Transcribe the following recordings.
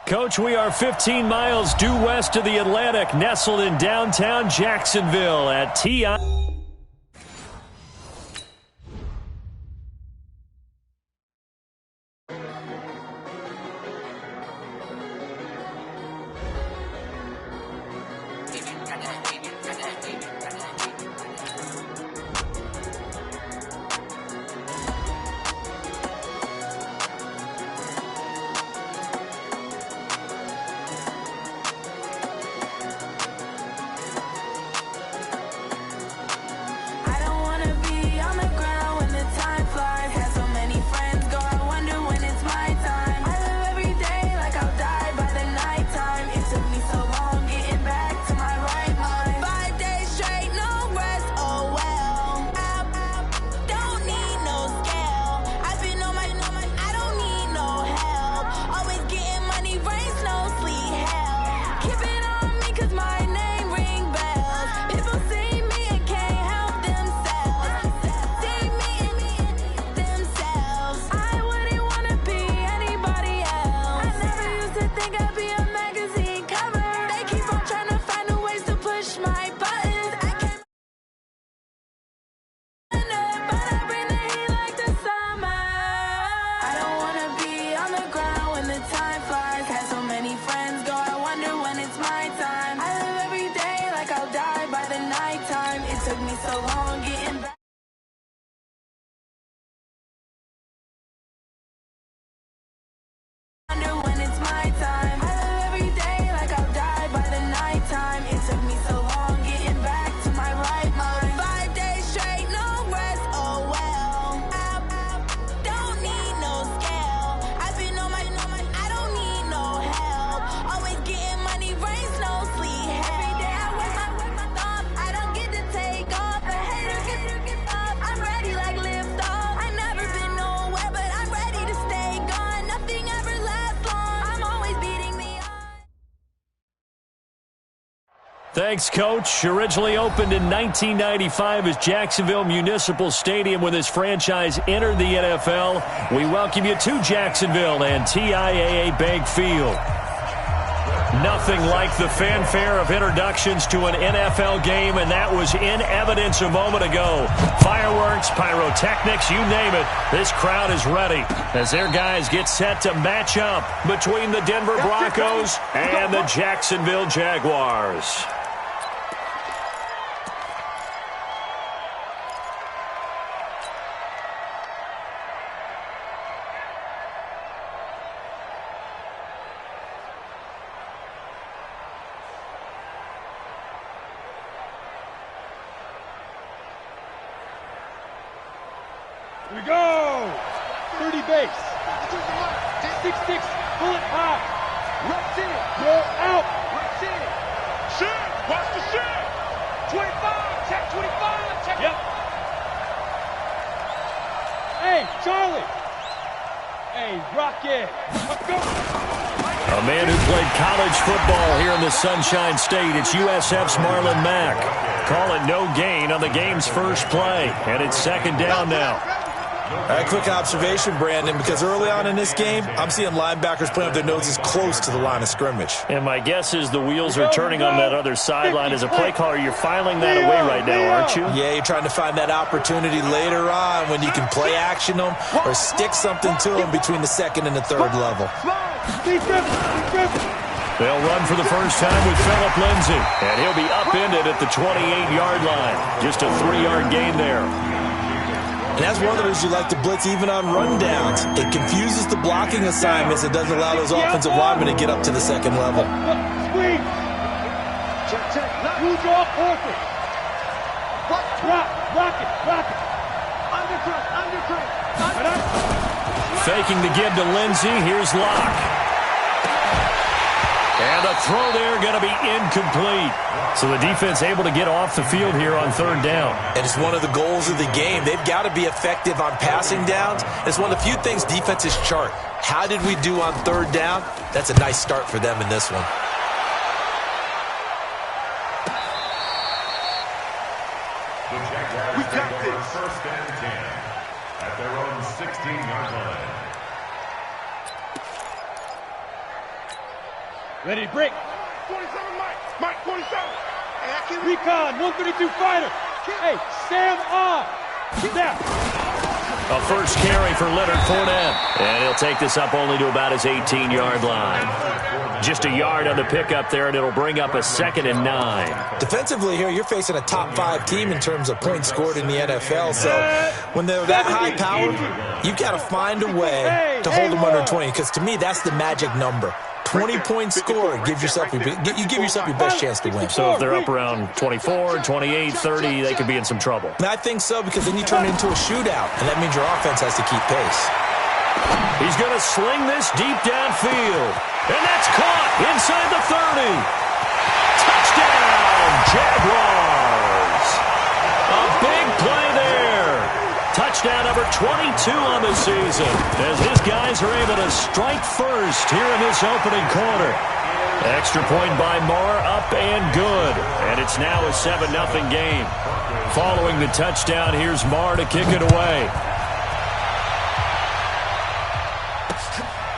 Coach, we are 15 miles due west of the Atlantic, nestled in downtown Jacksonville at TI. Thanks, Coach. Originally opened in 1995 as Jacksonville Municipal Stadium when this franchise entered the NFL. We welcome you to Jacksonville and TIAA Bank Field. Nothing like the fanfare of introductions to an NFL game, and that was in evidence a moment ago. Fireworks, pyrotechnics, you name it. This crowd is ready as their guys get set to match up between the Denver Broncos and the Jacksonville Jaguars. We go! 30 base. 6-6, pull it high. Reps in. You're out. Reps in. Shoot. Watch the shoot. 25. Check 25. Check. Yep. Hey, Charlie. Hey, Rocket. Let's go. A man who played college football here in the Sunshine State. It's USF's Marlon Mack. Call it no gain on the game's first play. And it's second down now. All right, quick observation, Brandon, because early on in this game, I'm seeing linebackers playing with their noses close to the line of scrimmage. And my guess is the wheels are turning on that other sideline. As a play caller, you're filing that away right now, aren't you? Yeah, you're trying to find that opportunity later on when you can play action them or stick something to them between the second and the third level. They'll run for the first time with Phillip Lindsay, and he'll be upended at the 28-yard line. Just a 3-yard gain there. And that's one of the reasons you like to blitz even on rundowns. It confuses the blocking assignments. It doesn't allow those offensive linemen to get up to the second level. Squeeze. Check. Huge off perfect. Rock it. Undercut. Faking the give to Lindsay. Here's Locke. And the throw there going to be incomplete. So the defense able to get off the field here on third down. And it's one of the goals of the game. They've got to be effective on passing downs. It's one of the few things defenses chart. How did we do on third down? That's a nice start for them in this one. We got this. First and 10 at their own 16-yard line. Ready to break. 27, Mike 27. Recon, 132 fighter. Hey, Sam on. Snap. A first carry for Leonard Fournette. And he'll take this up only to about his 18-yard line. Just a yard on the pickup there, and it'll bring up a 2nd and 9. Defensively here, you're facing a top-5 team in terms of points scored in the NFL. So when they're that high-powered, you've got to find a way to hold them under 20. Because to me, that's the magic number. 20 points scored, you give yourself your best chance to win. So if they're up around 24, 28, 30, they could be in some trouble. And I think so, because then you turn it into a shootout, and that means your offense has to keep pace. He's going to sling this deep downfield. And that's caught inside the 30. Touchdown, Jaguars. A big play there. Touchdown number 22 on the season, as his guys are able to strike first here in this opening quarter. Extra point by Marr, up and good. And it's now a 7-0 game. Following the touchdown, here's Marr to kick it away.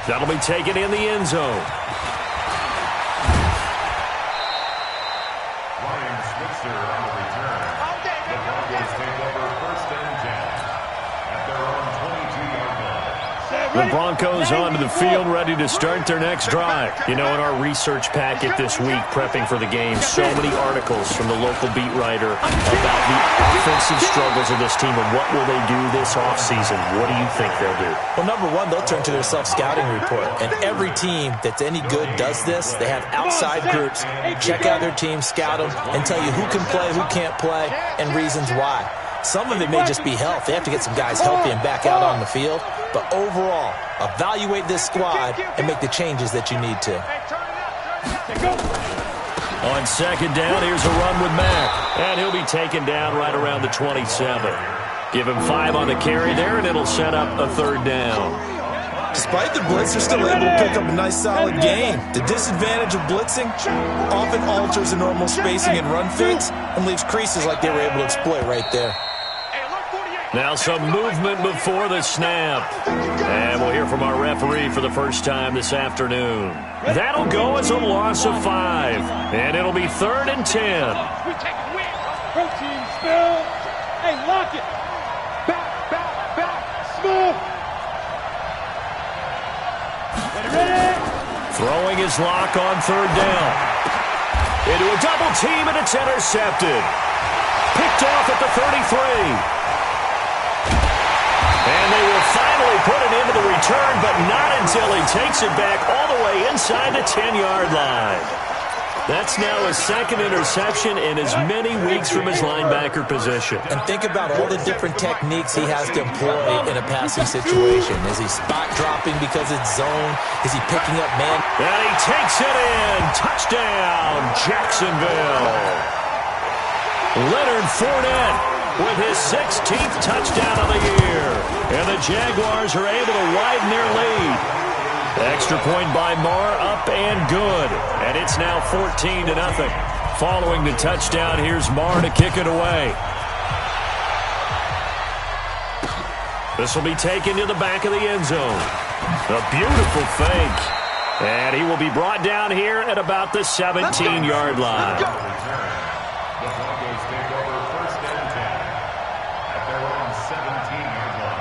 That'll be taken in the end zone. Ryan Switzer on the return. The Broncos take over 1st and 10 at their own 22-yard line. The Broncos onto the field, ready to start their next drive. You know, in our research packet this week, prepping for the game, so many articles from the local beat writer about the offensive struggles of this team and what will they do this offseason. What do you think they'll do? Well, number one, they'll turn to their self-scouting report. And every team that's any good does this. They have outside groups, check out their team, scout them, and tell you who can play, who can't play, and reasons why. Some of it may just be health. They have to get some guys healthy and back out on the field. But overall, evaluate this squad and make the changes that you need to. On 2nd down, here's a run with Mack. And he'll be taken down right around the 27. Give him 5 on the carry there, and it'll set up a 3rd down. Despite the blitz, they're still able to pick up a nice solid gain. The disadvantage of blitzing often alters the normal spacing and run fits and leaves creases like they were able to exploit right there. Now some movement before the snap. And we'll hear from our referee for the first time this afternoon. That'll go as a loss of 5. And it'll be 3rd and 10. Protein spill. Hey, lock it. Back. Smooth. Ready. Throwing his lock on 3rd down. Into a double team, and it's intercepted. Picked off at the 33. And they will finally put it into the return, but not until he takes it back all the way inside the 10-yard line. That's now a 2nd interception in as many weeks from his linebacker position. And think about all the different techniques he has to employ in a passing situation. Is he spot dropping because it's zone? Is he picking up man? And he takes it in. Touchdown, Jacksonville. Leonard Fournette with his 16th touchdown of the year. And the Jaguars are able to widen their lead. Extra point by Marr, up and good. And it's now 14-0. Following the touchdown, here's Marr to kick it away. This will be taken to the back of the end zone. A beautiful fake. And he will be brought down here at about the 17-yard line. The Broncos take over 1st and 10 at their own 17-yard line.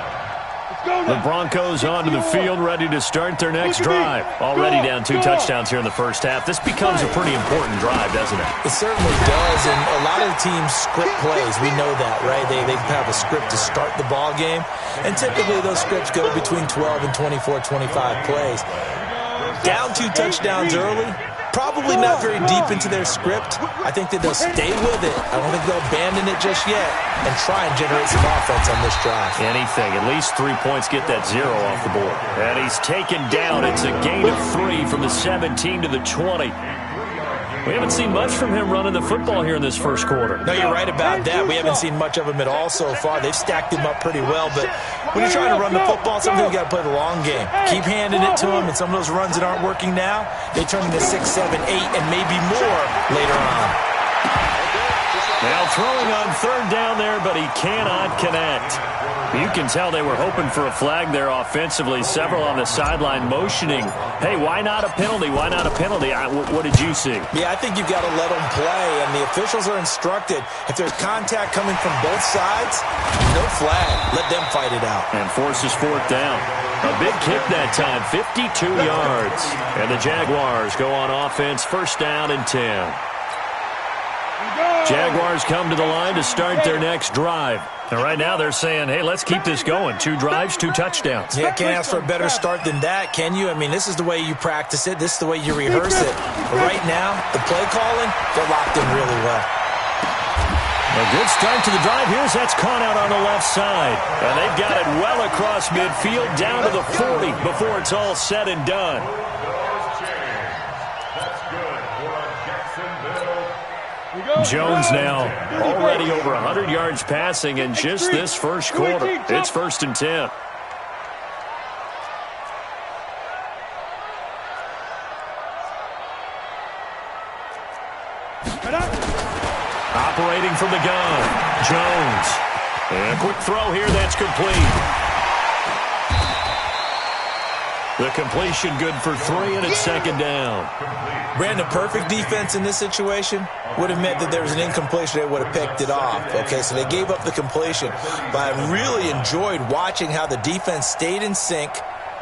The Broncos onto the field, ready to start their next drive. Already down 2 touchdowns here in the first half. This becomes a pretty important drive, doesn't it? It certainly does, and a lot of the teams script plays. We know that, right? They have a script to start the ball game, and typically those scripts go between 12 and 24, 25 plays. Down 2 touchdowns early, probably not very deep into their script. I think that they'll stay with it. I don't think they'll abandon it just yet and try and generate some offense on this drive. Anything. At least 3 points, get that 0 off the board. And he's taken down. It's a gain of 3 from the 17 to the 20. We haven't seen much from him running the football here in this first quarter. No, you're right about that. We haven't seen much of him at all so far. They've stacked him up pretty well, but when you're trying to run the football, sometimes you got to play the long game. Keep handing it to him, and some of those runs that aren't working now, they turn into 6, 7, 8, and maybe more later on. Now throwing on third down there, but he cannot connect. You can tell they were hoping for a flag there offensively. Several on the sideline motioning, hey, why not a penalty? Why not a penalty? What did you see? Yeah, I think you've got to let them play, and the officials are instructed. If there's contact coming from both sides, no flag. Let them fight it out. And forces fourth down. A big kick that time, 52 yards. And the Jaguars go on offense, first down and 10. Jaguars come to the line to start their next drive. And right now they're saying, hey, let's keep this going. 2 drives, 2 touchdowns. Yeah, can't ask for a better start than that, can you? I mean, this is the way you practice it. This is the way you rehearse it. But right now, the play calling, they're locked in really well. A good start to the drive. Here's that's caught out on the left side. And they've got it well across midfield down to the 40 before it's all said and done. Jones now already over 100 yards passing in just this first quarter. It's first and 10. Operating from the gun, Jones. And a quick throw here that's complete. The completion good for 3, and it's second down. Brandon, perfect defense in this situation would have meant that there was an incompletion. They would have picked it off. Okay, so they gave up the completion. But I really enjoyed watching how the defense stayed in sync,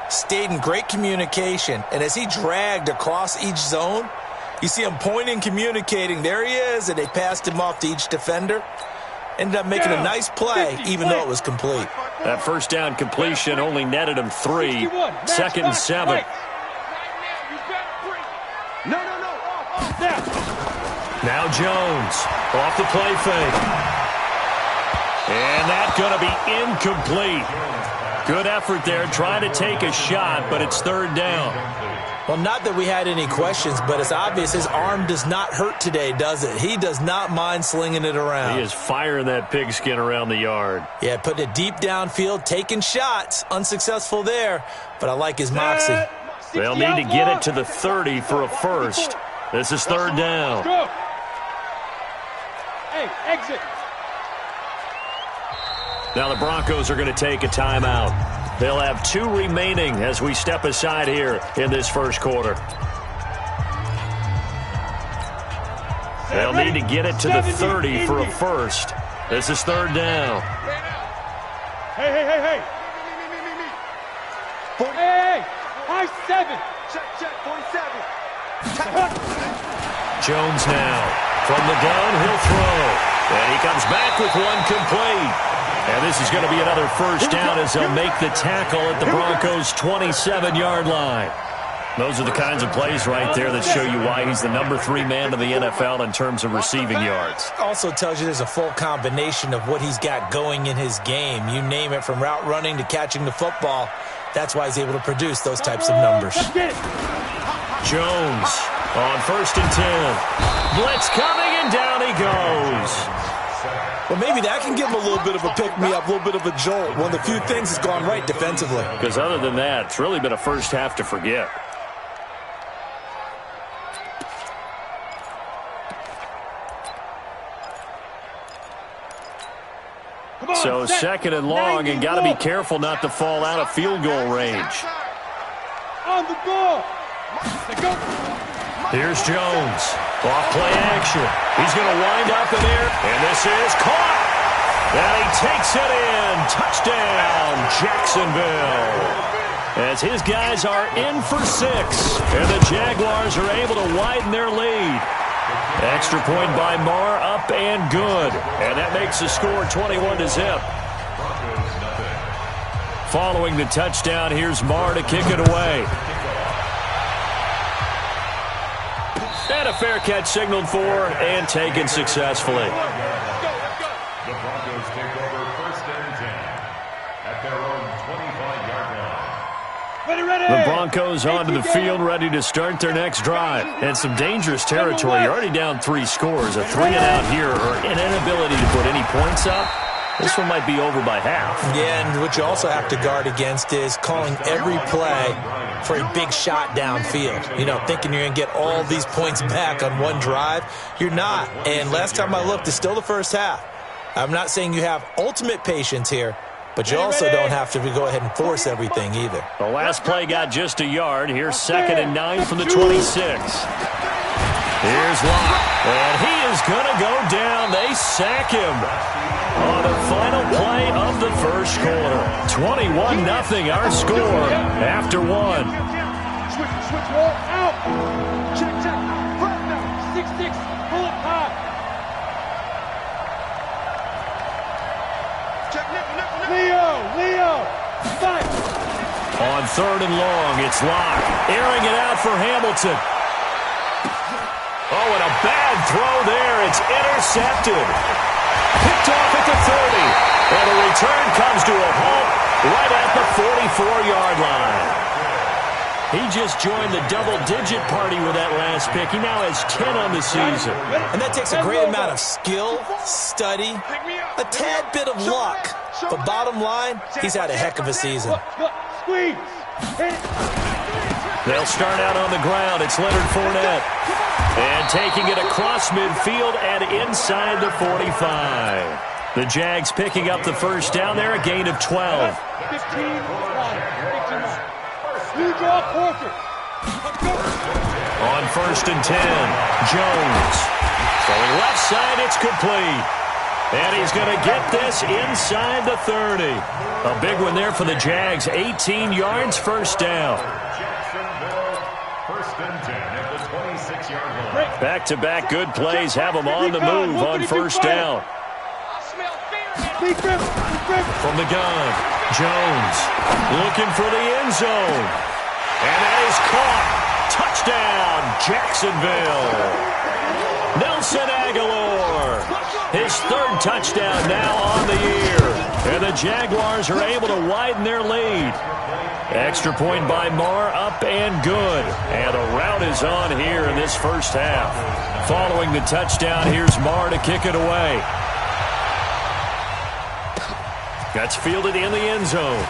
stayed in great communication, and as he dragged across each zone, you see him pointing, communicating. There he is, and they passed him off to each defender. Ended up making a nice play, even though it was complete. That first down completion only netted him 3. Second and 7. Now Jones off the play fake. And that's going to be incomplete. Good effort there, trying to take a shot, but it's third down. Well, not that we had any questions, but it's obvious his arm does not hurt today, does it? He does not mind slinging it around. He is firing that pigskin around the yard. Yeah, putting it deep downfield, taking shots. Unsuccessful there, but I like his moxie. They'll need to get it to the 30 for a first. This is third down. Hey, exit. Now the Broncos are going to take a timeout. They'll have 2 remaining as we step aside here in this first quarter. They'll need to get it to the 30 for a first. This is third down. Hey. Hey, high 7. Check, 47. Jones now. From the gun, he'll throw. And he comes back with one complete. And this is going to be another first down as they'll make the tackle at the Broncos' 27-yard line. Those are the kinds of plays right there that show you why he's the number 3 man in the NFL in terms of receiving yards. Also tells you there's a full combination of what he's got going in his game. You name it, from route running to catching the football. That's why he's able to produce those types of numbers. Jones on first and 10. Blitz coming, and down he goes. Well, maybe that can give him a little bit of a pick-me-up, a little bit of a jolt. One of the few things that's gone right defensively. Because other than that, it's really been a first half to forget. So second and long, and got to be careful not to fall out of field goal range. On the ball. Here's Jones. Off play action. He's going to wind up in there, and this is caught. And he takes it in. Touchdown, Jacksonville. As his guys are in for 6, and the Jaguars are able to widen their lead. Extra point by Marr, up and good. And that makes the score 21-0. Following the touchdown, here's Marr to kick it away. And a fair catch signaled for and taken successfully. The Broncos take over first and 10 at their own 25-yard line. Ready. The Broncos onto the field, ready to start their next drive. And some dangerous territory. You're already down 3 scores. A 3-and-out here, or an inability to put any points up. This one might be over by half. Yeah, and what you also have to guard against is calling every play for a big shot downfield. You know, thinking you're going to get all these points back on one drive. You're not. And last time I looked, it's still the first half. I'm not saying you have ultimate patience here, but you also don't have to go ahead and force everything either. The last play got just a yard. Here's 2nd and 9 from the 26. Here's Locke, and he is going to go down. They sack him on the final play of the first quarter. 21-0 our score after one. Switch, roll, out. Check, front now. 6-6, pull it high. Check, Leo, fight. On 3rd and long, it's Locke, airing it out for Hamilton. Oh, and a bad throw there. It's intercepted. Picked off at the 30. And the return comes to a halt right at the 44-yard line. He just joined the double-digit party with that last pick. He now has 10 on the season. And that takes a great amount of skill, study, a tad bit of luck. But bottom line, he's had a heck of a season. Squeeze. They'll start out on the ground. It's Leonard Fournette. And taking it across midfield and inside the 45. The Jags picking up the first down there, a gain of 12. 15. You draw quarter. On 1st and 10, Jones. Throwing left side, it's complete. And he's going to get this inside the 30. A big one there for the Jags. 18 yards, first down. First and 10 at the 26-yard line. Back-to-back good plays have them on the move on first down. From the gun, Jones looking for the end zone. And that is caught. Touchdown, Jacksonville. Nelson Aguilar. His 3rd touchdown now on the year. And the Jaguars are able to widen their lead. Extra point by Marr, up and good. And the route is on here in this first half. Following the touchdown, here's Marr to kick it away. That's fielded in the end zone.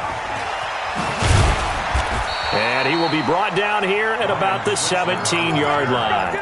And he will be brought down here at about the 17-yard line.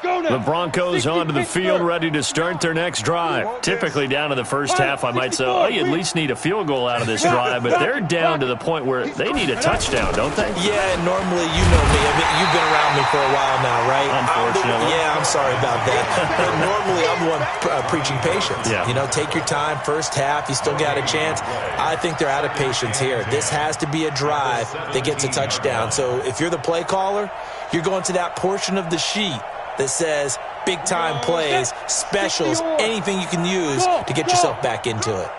The Broncos onto the field, ready to start their next drive. Typically down in the first half, I might say, oh, you at least need a field goal out of this drive, but they're down to the point where they need a touchdown, don't they? Yeah, normally, you know me. I mean, you've been around me for a while now, right? Unfortunately. I'm sorry about that. But normally, I'm the one preaching patience. Yeah. You know, take your time. First half, you still got a chance. I think they're out of patience here. This has to be a drive that gets a touchdown. So if you're the play caller, you're going to that portion of the sheet that says big-time plays, specials, anything you can use to get yourself back into it.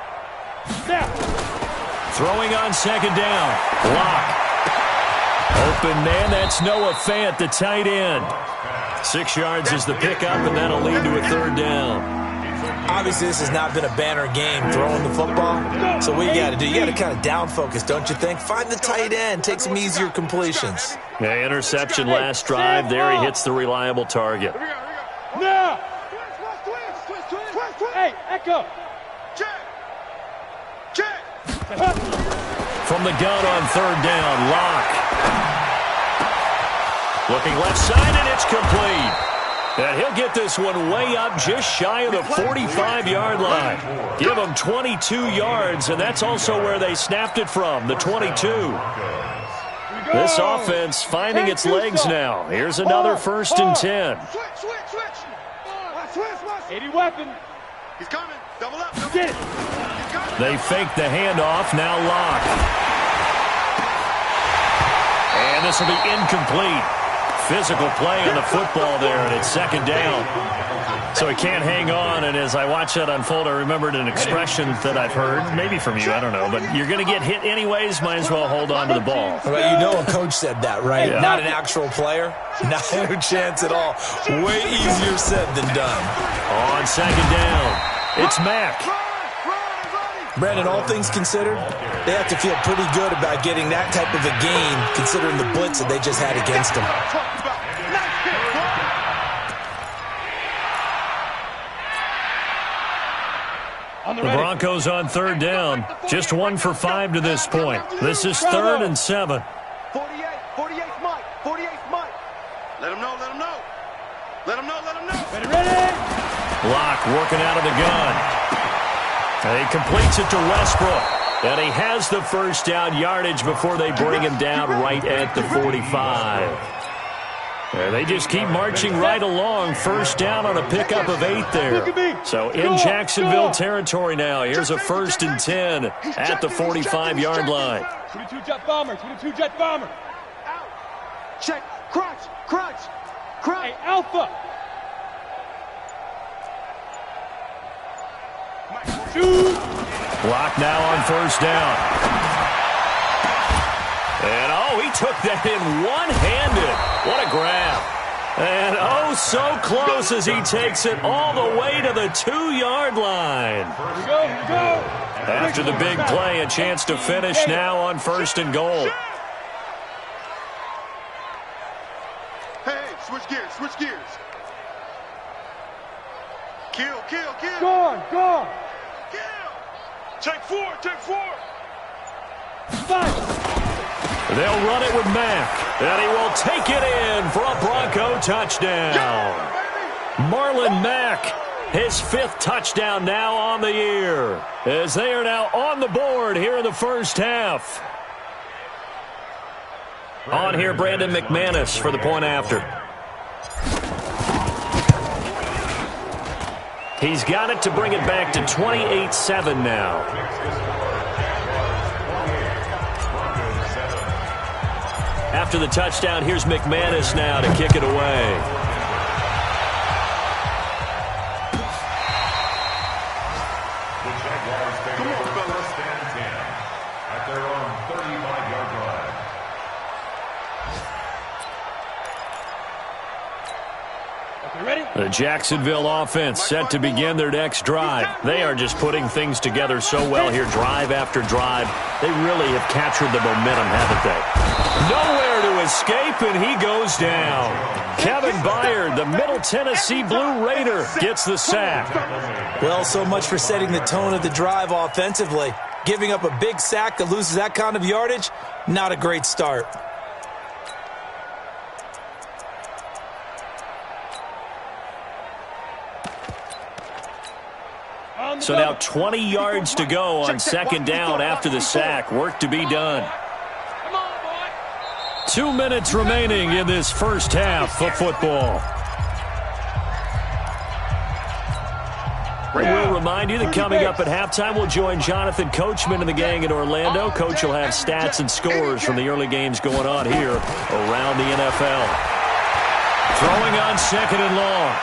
Throwing on 2nd down. Locke. Open man, that's Noah Fant, the tight end. 6 yards is the pickup, and that'll lead to a 3rd down. Obviously, this has not been a banner game throwing the football. So what you got to do, you got to kind of down focus, don't you think? Find the tight end, take some easier completions. Yeah, interception last drive. There he hits the reliable target. Now. Hey, Echo. Check. From the gun on 3rd down, Locke. Looking left side, and it's complete. And he'll get this one way up just shy of the 45-yard line. Give him 22 yards, and that's also where they snapped it from, the 22. This offense finding its legs now. Here's another 1st and 10. Switch. 80 weapon. He's coming. Double up. Get it. They fake the handoff. Now Locke. And this will be incomplete. Physical play on the football there, and it's 2nd down. So he can't hang on, and as I watch that unfold, I remembered an expression that I've heard, maybe from you, I don't know, but you're going to get hit anyways, might as well hold on to the ball. Well, you know a coach said that, right? Yeah. Not an actual player. Not a chance at all. Way easier said than done. On second down, it's Mack. Brandon, all things considered, they have to feel pretty good about getting that type of a gain, considering the blitz that they just had against them. The Broncos on third down. Just 1 for 5 to this point. This is 3rd and 7. 48's Mike. 48's Mike. Let him know, let him know. Let him know, let him know. Ready? Locke working out of the gun. And he completes it to Westbrook. And he has the first down yardage before they bring him down right at the 45. And they just keep marching right along. First down on a pickup of 8 there. So in Jacksonville territory now. Here's a 1st and 10 at the 45-yard line. 22 jet bomber, 22 jet bomber. Out. Check. Crunch. Crunch. Crunch. Hey, Alpha. Shoot. Block now on first down. And, he took that in one-handed. What a grab. And, so close as he takes it all the way to the 2-yard line. Here we go. After the big play, a chance to finish now on 1st and goal. Hey, switch gears, switch gears. Kill. Gone. Kill. Take 4. 5. They'll run it with Mack, and he will take it in for a Bronco touchdown. Marlon Mack, his 5th touchdown now on the year, as they are now on the board here in the first half. On here, Brandon McManus for the point after. He's got it to bring it back to 28-7 now. After the touchdown, here's McManus now to kick it away. The Jaguars take over 1st and 10 at their own 35-yard line. Okay, ready? The Jacksonville offense set to begin their next drive. They are just putting things together so well here, drive after drive. They really have captured the momentum, haven't they? Nowhere to escape, and he goes down. Kevin Byard, the Middle Tennessee Blue Raider, gets the sack. Well, so much for setting the tone of the drive offensively. Giving up a big sack that loses that kind of yardage, not a great start. So now 20 yards to go on second down after the sack. Work to be done. 2 minutes remaining in this first half of football. We'll remind you that coming up at halftime, we'll join Jonathan Coachman and the gang in Orlando. Coach will have stats and scores from the early games going on here around the NFL. Throwing on 2nd and long.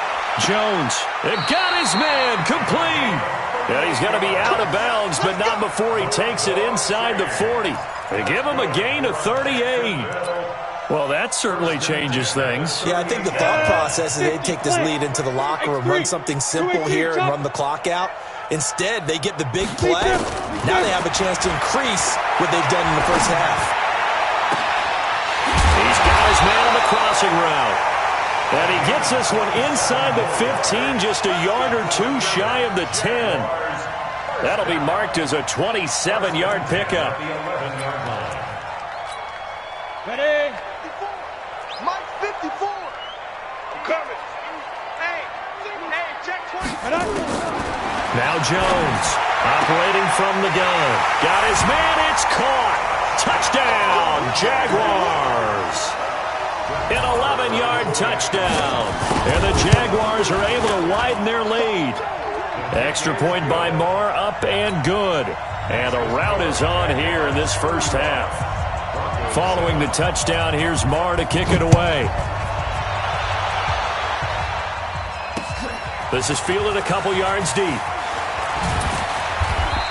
Jones, it got his man, complete. And he's going to be out of bounds, but not before he takes it inside the 40. They give him a gain of 38. Well, that certainly changes things. Yeah, I think the thought process is they'd take this lead into the locker room, run something simple here and run the clock out. Instead, they get the big play. Now they have a chance to increase what they've done in the first half. He's got his man on the crossing route. And he gets this one inside the 15, just a yard or two shy of the 10. That'll be marked as a 27-yard pickup. Ready? Mike 54. I'm coming. Hey, check 20. Now Jones operating from the gun. Got his man. It's caught. Touchdown, Jaguars. An 11-yard touchdown. And the Jaguars are able to widen their lead. Extra point by Marr, up and good. And the route is on here in this first half. Following the touchdown, here's Marr to kick it away. This is fielded a couple yards deep.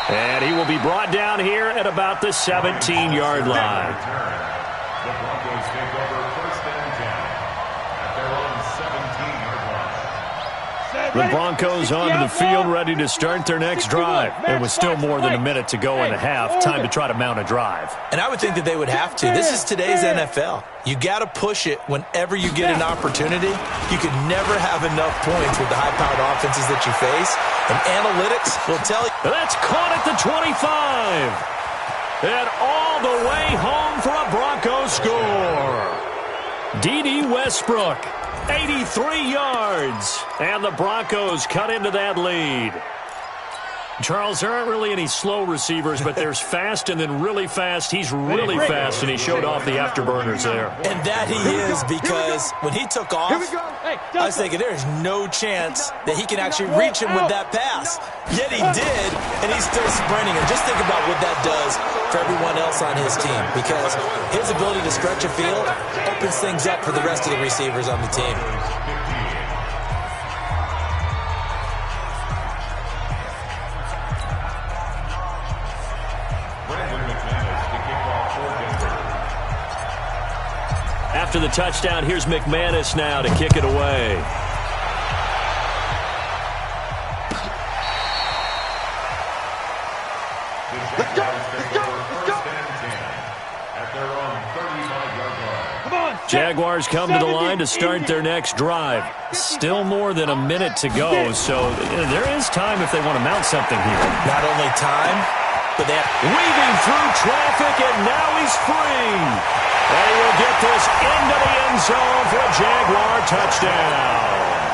And he will be brought down here at about the 17-yard line. The Broncos take over 1st and 10 at their own 17-yard line. The Broncos onto the field, ready to start their next drive. It was still more than a minute to go in the half. Time to try to mount a drive. And I would think that they would have to. This is today's NFL. You got to push it whenever you get an opportunity. You could never have enough points with the high-powered offenses that you face. And analytics will tell you. That's caught at the 25. And all the way home for a Broncos score. D.D. Westbrook, 83 yards. And the Broncos cut into that lead. Charles, there aren't really any slow receivers, but there's fast and then really fast. He's really fast, and he showed off the afterburners there. And that he is, because when he took off, I was thinking there's no chance that he can actually reach him with that pass. Yet he did, and he's still sprinting. And just think about what that does for everyone else on his team, because his ability to stretch a field opens things up for the rest of the receivers on the team. After the touchdown, here's McManus now to kick it away. Let's go! Let's go! Let's go! At their own 35-yard line. Come on! Jaguars come to the line to start their next drive. Still more than a minute to go, so there is time if they want to mount something here. Not only time, but they're weaving through traffic, and now he's free. And he will get this into the end zone for a Jaguar touchdown.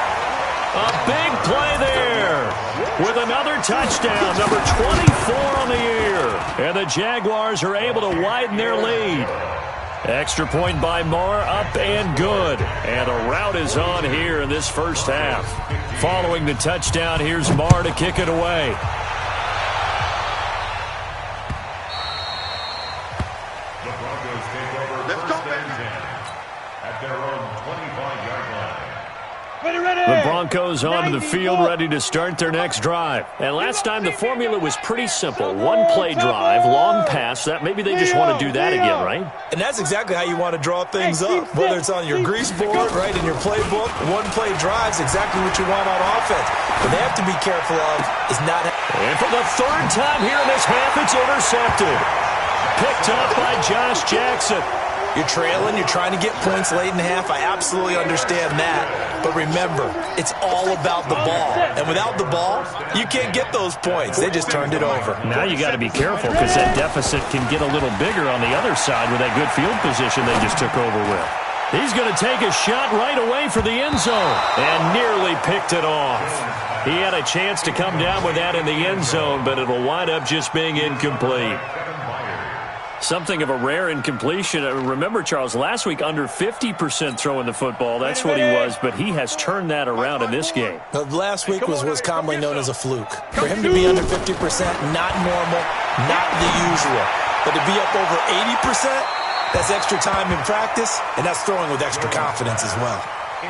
A big play there with another touchdown, number 24 on the year. And the Jaguars are able to widen their lead. Extra point by Marr, up and good. And a rout is on here in this first half. Following the touchdown, here's Marr to kick it away. The Broncos onto the field, ready to start their next drive. And last time, the formula was pretty simple. One-play drive, long pass. That maybe they just want to do that again, right? And that's exactly how you want to draw things up. Whether it's on your grease board, right, in your playbook, one-play drives exactly what you want on offense. What they have to be careful of is not... And for the third time here in this half, it's intercepted. Picked up by Josh Jackson. You're trailing, you're trying to get points late in the half. I absolutely understand that. But remember, it's all about the ball. And without the ball, you can't get those points. They just turned it over. Now you got to be careful because that deficit can get a little bigger on the other side with that good field position they just took over with. He's going to take a shot right away for the end zone and nearly picked it off. He had a chance to come down with that in the end zone, but it'll wind up just being incomplete. Something of a rare incompletion. Remember, Charles, last week under 50% throwing the football. That's what he was, but he has turned that around in this game. Last week was commonly known as a fluke. For him to be under 50%, not normal, not the usual. But to be up over 80%, that's extra time in practice, and that's throwing with extra confidence as well.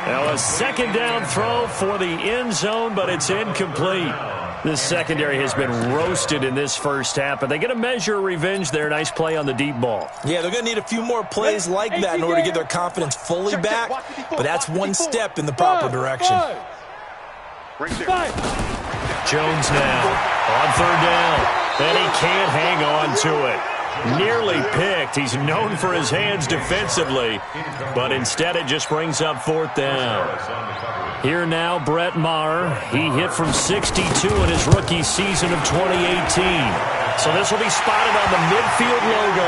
Now a second down throw for the end zone, but it's incomplete. This secondary has been roasted in this first half, but they get a measure of revenge there. Nice play on the deep ball. Yeah, they're going to need a few more plays like that in order to get their confidence fully back, but that's one step in the proper direction. Jones now on third down, and he can't hang on to it. Nearly picked. He's known for his hands defensively, but instead it just brings up fourth down. Here now, Brett Maher. He hit from 62 in his rookie season of 2018. So this will be spotted on the midfield logo.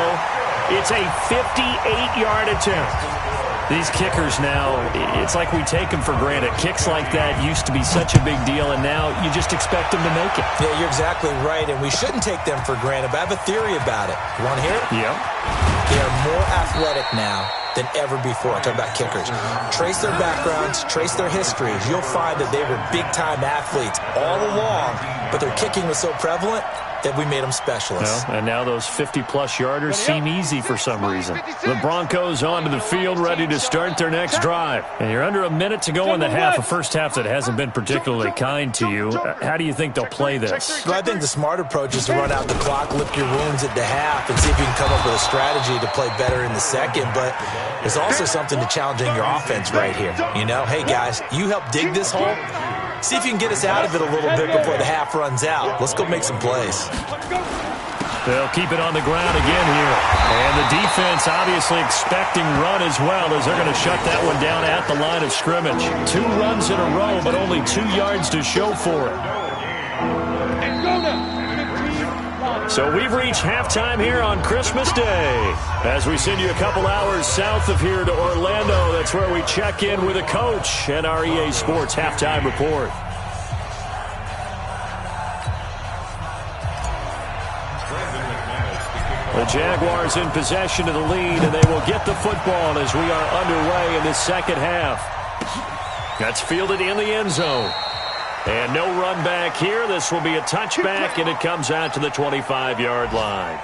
It's a 58-yard attempt. These kickers now, it's like we take them for granted. Kicks like that used to be such a big deal, and now you just expect them to make it. Yeah, you're exactly right, and we shouldn't take them for granted, but I have a theory about it. You want to hear it? Yeah. They are more athletic now than ever before. I talk about kickers. Trace their backgrounds, trace their histories. You'll find that they were big-time athletes all along, but their kicking was so prevalent, that we made them specialists. Well, and now those 50-plus yarders seem easy for some reason. The Broncos onto the field, ready to start their next drive. And you're under a minute to go in the half, a first half that hasn't been particularly kind to you. How do you think they'll play this? Well, I think the smart approach is to run out the clock, lick your wounds at the half, and see if you can come up with a strategy to play better in the second. But there's also something to challenging your offense right here. You know, hey, guys, you help dig this hole. See if you can get us out of it a little bit before the half runs out. Let's go make some plays. They'll keep it on the ground again here. And the defense obviously expecting run as well, as they're going to shut that one down at the line of scrimmage. 2 runs in a row, but only 2 yards to show for it. So we've reached halftime here on Christmas Day. As we send you a couple hours south of here to Orlando, that's where we check in with a coach and our EA Sports Halftime Report. The Jaguars in possession of the lead, and they will get the football as we are underway in the second half. That's fielded in the end zone. And no run back here. This will be a touchback, and it comes out to the 25-yard line.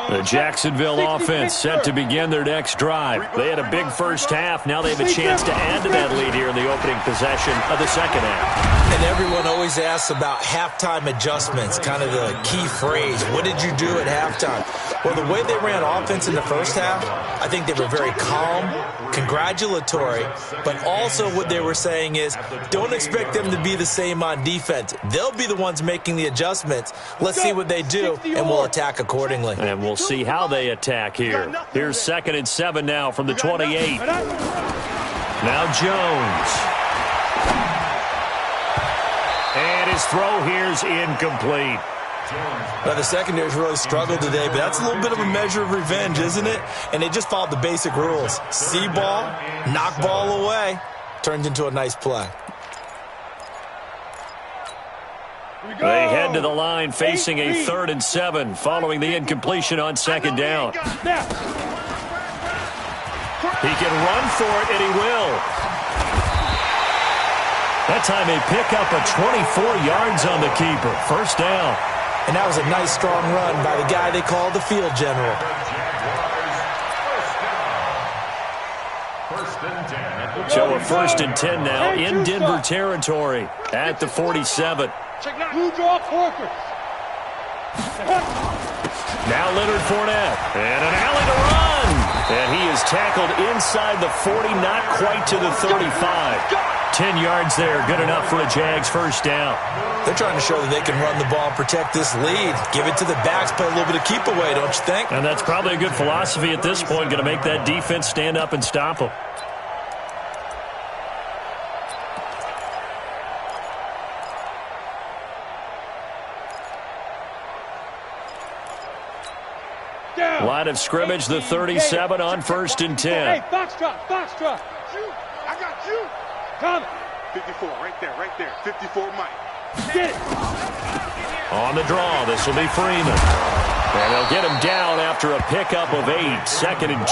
The Jacksonville offense set to begin their next drive. They had a big first half. Now they have a chance to add to that lead here in the opening possession of the second half. And everyone always asks about halftime adjustments, kind of the key phrase. What did you do at halftime? Well, the way they ran offense in the first half, I think they were very calm, congratulatory, but also what they were saying is don't expect them to be the same on defense. They'll be the ones making the adjustments. Let's see what they do, and we'll attack accordingly. And we'll see how they attack here. Here's 2nd and 7 now from the 28. Now Jones. And his throw here's incomplete. Now, the secondary's really struggled today, but that's a little bit of a measure of revenge, isn't it? And they just followed the basic rules. See ball, knock ball away, turns into a nice play. They head to the line facing a 3rd and 7 following the incompletion on 2nd down. He can run for it, and he will. That time they pick up a 24 yards on the keeper. First down. And that was a nice, strong run by the guy they call the field general. So a 1st and 10 now in Denver territory at the 47. Now Leonard Fournette. And an alley to run. And he is tackled inside the 40, not quite to the 35. 10 yards there, good enough for a Jags first down. They're trying to show that they can run the ball and protect this lead. Give it to the backs, play a little bit of keep away, don't you think? And that's probably a good philosophy at this point, going to make that defense stand up and stop them. Line of scrimmage, the 37 on 1st and 10. Hey, box drop. I got you. Come. 54, right there. 54, Mike. Get it. On the draw, this will be Freeman. And they'll get him down after a pickup of 8, 2nd and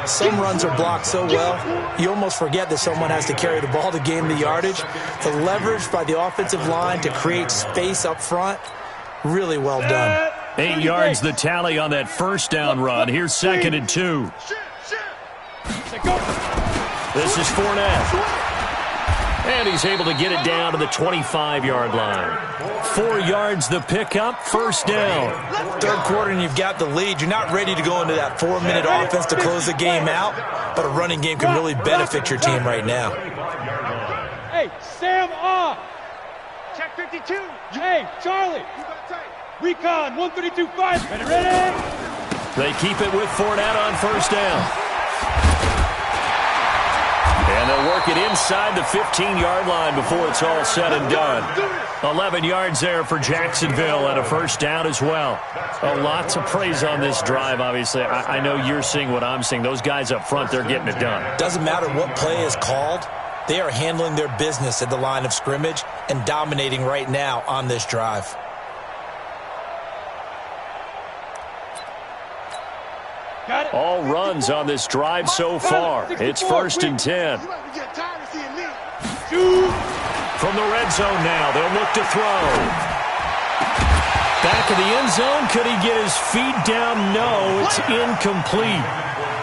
2. Some runs are blocked so well, you almost forget that someone has to carry the ball to gain the yardage. The leverage by the offensive line to create space up front, really well done. 8 yards the tally on that first down run. Here's 2nd and 2. This is Fournette. And he's able to get it down to the 25-yard line. 4 yards the pickup, first down. Third quarter and you've got the lead. You're not ready to go into that 4-minute offense to close the game out, but a running game can really benefit your team right now. Hey, Sam off. Check 52. Hey, Charlie. Recon 132-5. Ready? They keep it with Fournette on first down. And they'll work it inside the 15-yard line before it's all said and done. 11 yards there for Jacksonville and a first down as well. A lot to praise on this drive, obviously. I know you're seeing what I'm seeing. Those guys up front, they're getting it done. Doesn't matter what play is called. They are handling their business at the line of scrimmage and dominating right now on this drive. All runs on this drive so far. It's 1st and 10. From the red zone now, they'll look to throw. Back of the end zone. Could he get his feet down? No, it's incomplete.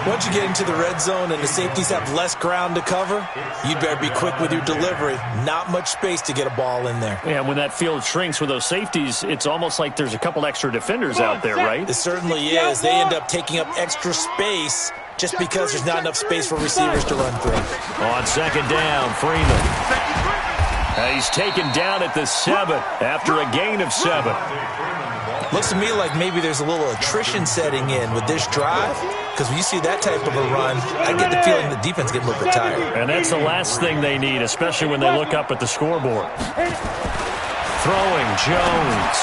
Once you get into the red zone and the safeties have less ground to cover, you better be quick with your delivery. Not much space to get a ball in there. Yeah, when that field shrinks with those safeties, it's almost like there's a couple extra defenders out there, right? It certainly is. They end up taking up extra space just because there's not enough space for receivers to run through. On second down, Freeman. He's taken down at the 7 after a gain of 7. Looks to me like maybe there's a little attrition setting in with this drive, because when you see that type of a run, I get the feeling the defense getting a little bit tired. And that's the last thing they need, especially when they look up at the scoreboard. Throwing, Jones.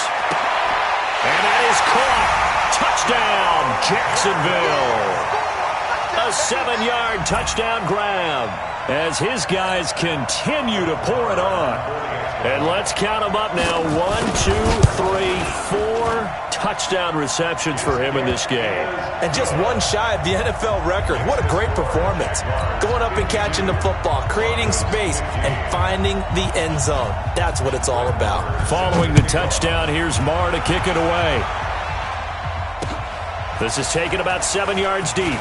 And that is caught. Touchdown, Jacksonville. A 7-yard touchdown grab as his guys continue to pour it on. And let's count them up now. 1, 2, 3, 4 touchdown receptions for him in this game. And just one shy of the NFL record. What a great performance. Going up and catching the football, creating space, and finding the end zone. That's what it's all about. Following the touchdown, here's Marr to kick it away. This is taken about 7 yards deep.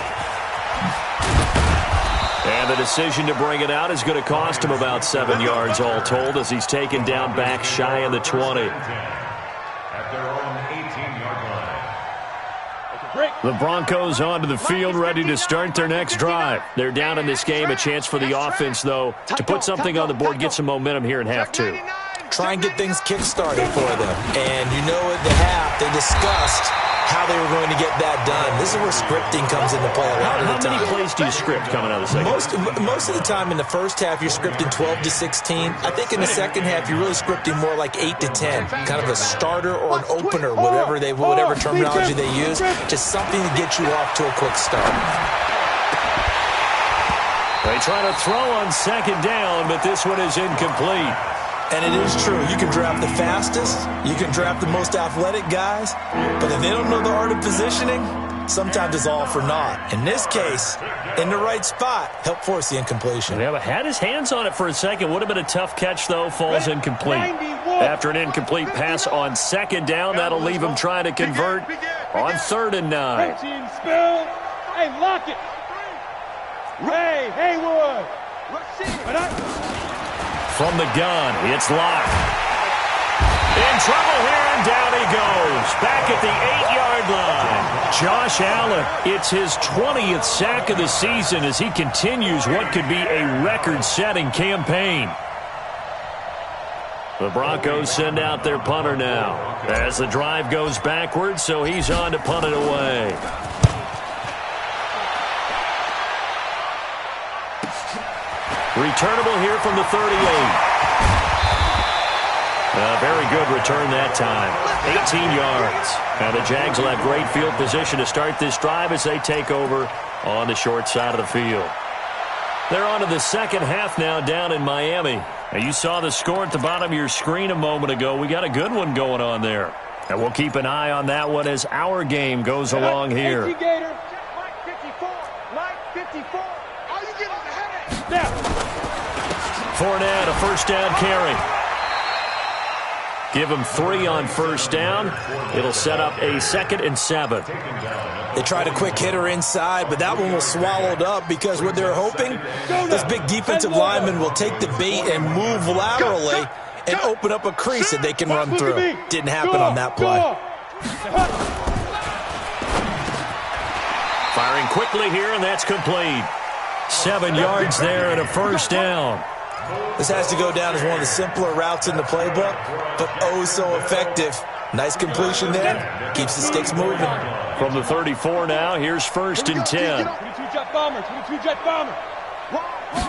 And the decision to bring it out is going to cost him about 7 yards all told as he's taken down back shy of the 20. At their own 18-yard line. The Broncos onto the field ready to start their next drive. They're down in this game. A chance for the offense, though, to put something on the board, get some momentum here in half 2. Try and get things kick-started for them. And you know at the half, they discussed how they were going to get that done. This is where scripting comes into play a lot of the time. How many plays do you script coming out of the second? Most of the time in the first half, you're scripting 12 to 16. I think in the second half, you're really scripting more like 8 to 10. Kind of a starter or an opener, whatever terminology they use. Just something to get you off to a quick start. They try to throw on second down, but this one is incomplete. And it is true. You can draft the fastest. You can draft the most athletic guys. But if they don't know the art of positioning, sometimes it's all for naught. In this case, in the right spot, help force the incompletion. Yeah, but had his hands on it for a second. Would have been a tough catch, though. Falls incomplete. After an incomplete pass on second down, that'll leave him trying to convert on 3rd and 9. Hey, lock it. Ray Haywood. From the gun, it's locked. In trouble here, and down he goes. Back at the 8-yard line. Josh Allen, it's his 20th sack of the season as he continues what could be a record-setting campaign. The Broncos send out their punter now as the drive goes backwards, so he's on to punt it away. Returnable here from the 38. A very good return that time. 18 yards. Now the Jags will have great field position to start this drive as they take over on the short side of the field. They're on to the second half now down in Miami. Now you saw the score at the bottom of your screen a moment ago. We got a good one going on there. And we'll keep an eye on that one as our game goes along here. Mike 54. Mike 54. Are you getting the headache? Now. Fournette, a first down carry. Give him 3 on first down. It'll set up a 2nd and 7. They tried a quick hitter inside, but that one was swallowed up because what they're hoping, this big defensive lineman will take the bait and move laterally and open up a crease that they can run through. Didn't happen on that play. Firing quickly here, and that's complete. 7 yards there and a first down. This has to go down as one of the simpler routes in the playbook, but oh so effective. Nice completion there. Keeps the sticks moving. From the 34 now, here's 1st and 10. 22-jet bomber, 22-jet bomber.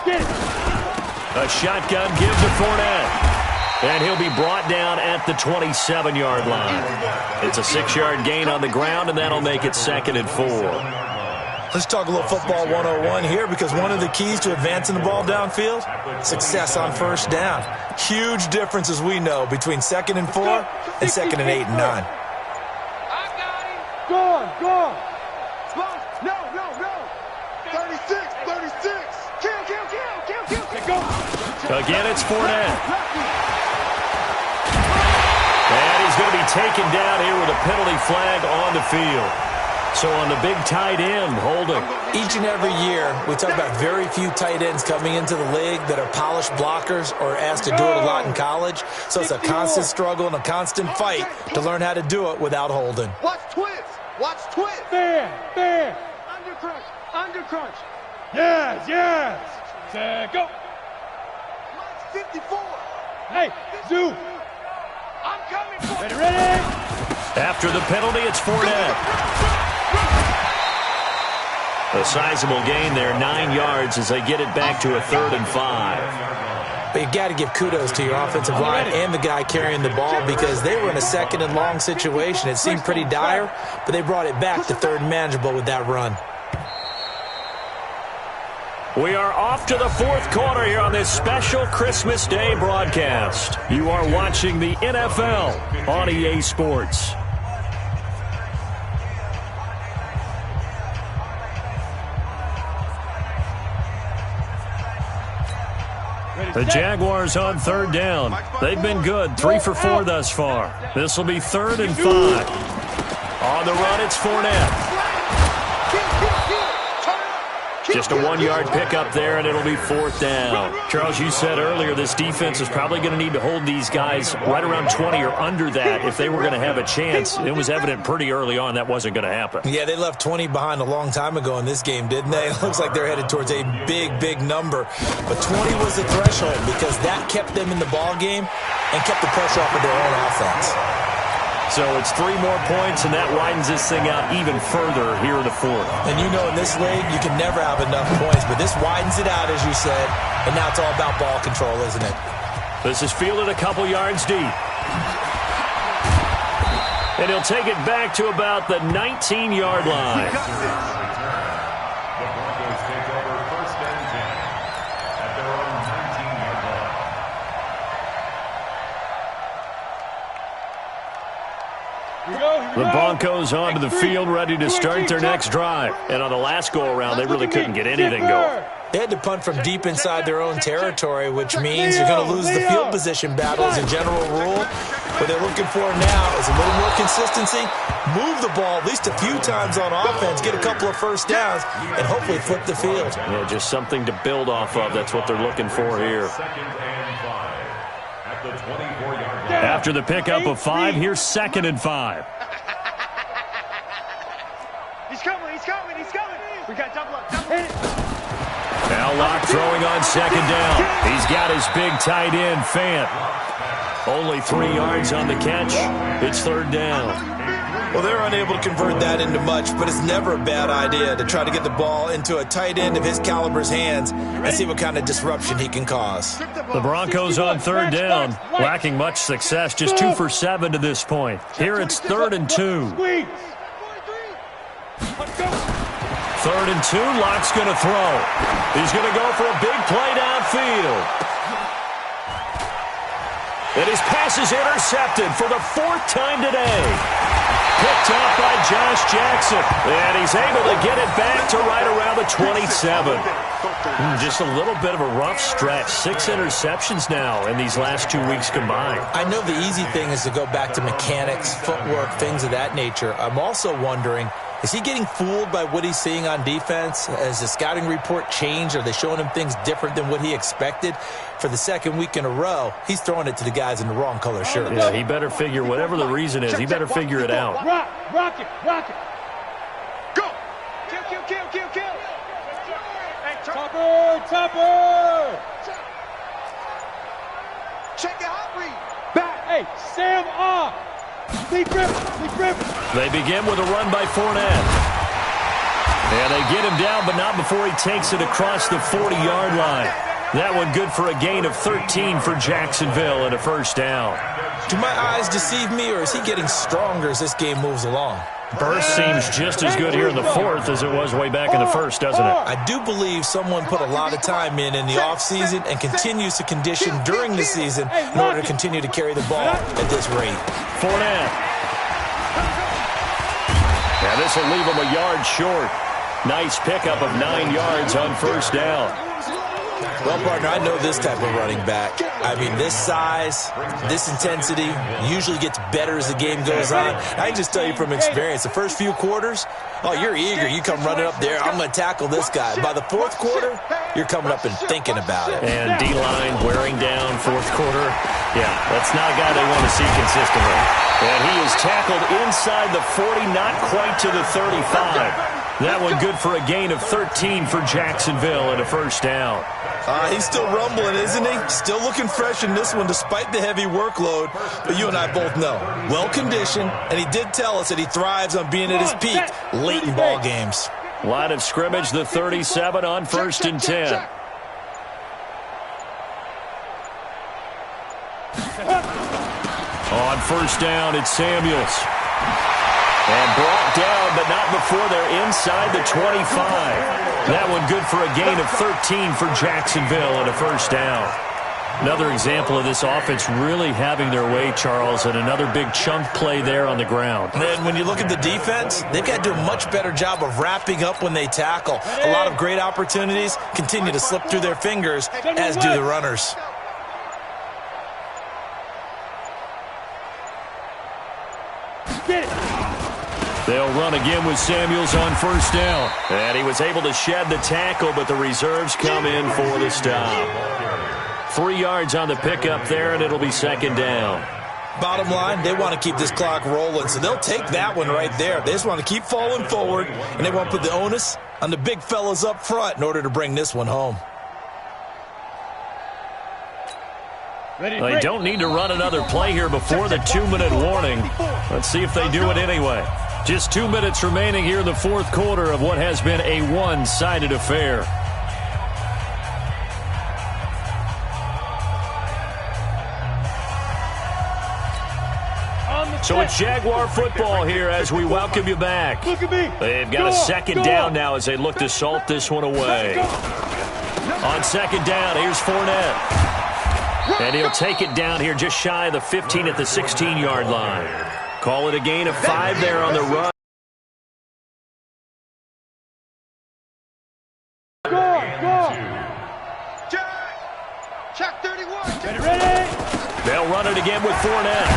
Get it. A shotgun give to Fournette. And he'll be brought down at the 27-yard line. It's a 6-yard gain on the ground, and that'll make it 2nd and 4. Let's talk a little football 101 here, because one of the keys to advancing the ball downfield, success on first down. Huge difference, as we know, between 2nd and 4 and 2nd and 8 and 9. I got him. Go on. No. 36. Kill. Go. Again, it's Fournette. And he's going to be taken down here with a penalty flag on the field. So on the big tight end, holding. Each and every year, we talk about very few tight ends coming into the league that are polished blockers or asked to do it a lot in college. So it's a constant struggle and a constant fight to learn how to do it without holding. Watch twist. Watch twist. Fair. Under crunch. Under crunch. Yes. Set, go. Watch 54. Hey, Zoo. I'm coming for you. Ready? After the penalty, it's Fournette. A sizable gain there, 9 yards as they get it back to a 3rd and 5. But you got to give kudos to your offensive line and the guy carrying the ball because they were in a 2nd and long situation. It seemed pretty dire, but they brought it back to 3rd and manageable with that run. We are off to the 4th quarter here on this special Christmas Day broadcast. You are watching the NFL on EA Sports. The Jaguars on 3rd down. They've been good, 3 for 4 thus far. This will be 3rd and 5. On the run, it's Fournette. Just a 1-yard pickup there, and it'll be 4th down. Charles, you said earlier this defense is probably going to need to hold these guys right around 20 or under that if they were going to have a chance. It was evident pretty early on that wasn't going to happen. Yeah, they left 20 behind a long time ago in this game, didn't they? It looks like they're headed towards a big number. But 20 was the threshold because that kept them in the ball game and kept the pressure off of their own offense. So it's 3 more points, and that widens this thing out even further here in the 4th. And you know in this league, you can never have enough points, but this widens it out, as you said, and now it's all about ball control, isn't it? This is fielded a couple yards deep. And he'll take it back to about the 19-yard line. The Broncos take over 1st and 10 at their own 19-yard line. The Broncos onto the field, ready to start their next drive. And on the last go-around, they really couldn't get anything going. They had to punt from deep inside their own territory, which means you're going to lose the field position battle as a general rule. What they're looking for now is a little more consistency, move the ball at least a few times on offense, get a couple of 1st downs, and hopefully flip the field. Yeah, just something to build off of. That's what they're looking for here. 2nd and 5 at the 24-yard line. After the pickup of 5, here's 2nd and 5. He's coming. We got double up. Now Locke throwing on 2nd down. He's got his big tight end, Fant. Only 3 yards on the catch. It's 3rd down. Well, they're unable to convert that into much, but it's never a bad idea to try to get the ball into a tight end of his caliber's hands and see what kind of disruption he can cause. The Broncos on 3rd down, lacking much success, just 2 for 7 to this point. Here it's 3rd and 2. 3rd and 2, Locke's going to throw. He's going to go for a big play downfield. And his pass is intercepted for the 4th time today. Picked off by Josh Jackson. And he's able to get it back to right around the 27. Just a little bit of a rough stretch. 6 interceptions now in these last 2 weeks combined. I know the easy thing is to go back to mechanics, footwork, things of that nature. I'm also wondering, is he getting fooled by what he's seeing on defense? Has the scouting report changed? Are they showing him things different than what he expected? For the 2nd week in a row, he's throwing it to the guys in the wrong color shirts. Yeah, he better figure, whatever the reason is, he better figure it out. Rock it. Go. Kill. Hey, Topper. Check the hot read. Back. Hey, Sam off. Deep rip. They begin with a run by Fournette. And they get him down, but not before he takes it across the 40-yard line. That one good for a gain of 13 for Jacksonville and a 1st down. Do my eyes deceive me, or is he getting stronger as this game moves along? Burst seems just as good here in the 4th as it was way back in the 1st, doesn't it? I do believe someone put a lot of time in the offseason and continues to condition during the season in order to continue to carry the ball at this rate. Fournette. Yeah, this will leave him a yard short. Nice pickup of 9 yards on 1st down. Well, partner, I know this type of running back. I mean, this size, this intensity usually gets better as the game goes on. I can just tell you from experience, the first few quarters, oh, you're eager. You come running up there, I'm going to tackle this guy. By the fourth quarter, you're coming up and thinking about it. And D-line wearing down fourth quarter. Yeah, that's not a guy they want to see consistently. And he is tackled inside the 40, not quite to the 35. That one good for a gain of 13 for Jacksonville and a first down. He's still rumbling, isn't he? Still looking fresh in this one despite the heavy workload. But you and I both know, well-conditioned, and he did tell us that he thrives on being at his peak late in ball games. Line of scrimmage, the 37 on 1st and 10. On first down, it's Samuels. And brought down, but not before they're inside the 25. That one good for a gain of 13 for Jacksonville and a first down. Another example of this offense really having their way, Charles, and another big chunk play there on the ground. And when you look at the defense, they've got to do a much better job of wrapping up when they tackle. A lot of great opportunities continue to slip through their fingers, as do the runners. They'll run again with Samuels on first down. And he was able to shed the tackle, but the reserves come in for the stop. 3 yards on the pickup there, and it'll be second down. Bottom line, they want to keep this clock rolling, so they'll take that one right there. They just want to keep falling forward, and they want to put the onus on the big fellas up front in order to bring this one home. They don't need to run another play here before the 2-minute warning. Let's see if they do it anyway. Just 2 minutes remaining here in the fourth quarter of what has been a one-sided affair. So it's Jaguar football here as we welcome you back. They've got a second down now as they look to salt this one away. On second down, here's Fournette. And he'll take it down here just shy of the 15 at the 16-yard line. Call it a gain of 5 there on the run. Check 31. They'll run it again with Fournette.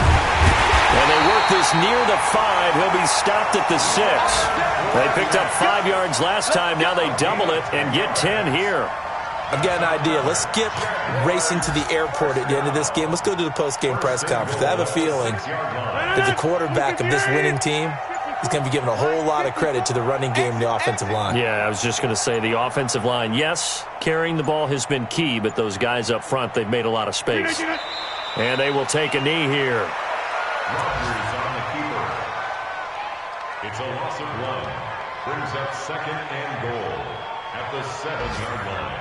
And they work this near the 5. He'll be stopped at the 6. They picked up 5 yards last time. Now they double it and get 10 here. I've got an idea. Let's skip racing to the airport at the end of this game. Let's go to the post-game press conference. I have a feeling that the quarterback of this winning team is going to be given a whole lot of credit to the running game and the offensive line. Yeah, I was just going to say the offensive line, yes, carrying the ball has been key, but those guys up front, they've made a lot of space. And they will take a knee here. Rodgers on the keeper. It's a loss of 1. Brings up 2nd and goal at the 7-yard line.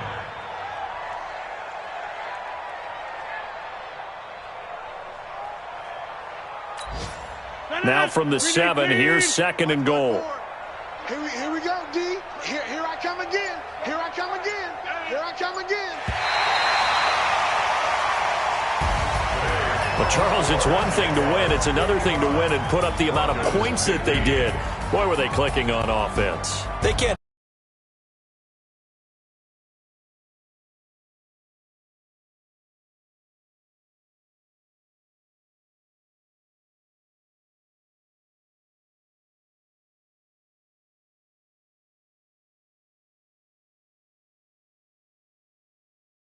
Now from the 7, here's 2nd and goal. Here we go, D. Here I come again. Here I come again. Here I come again. Well, Charles, it's one thing to win. It's another thing to win and put up the amount of points that they did. Boy, were they clicking on offense. They can't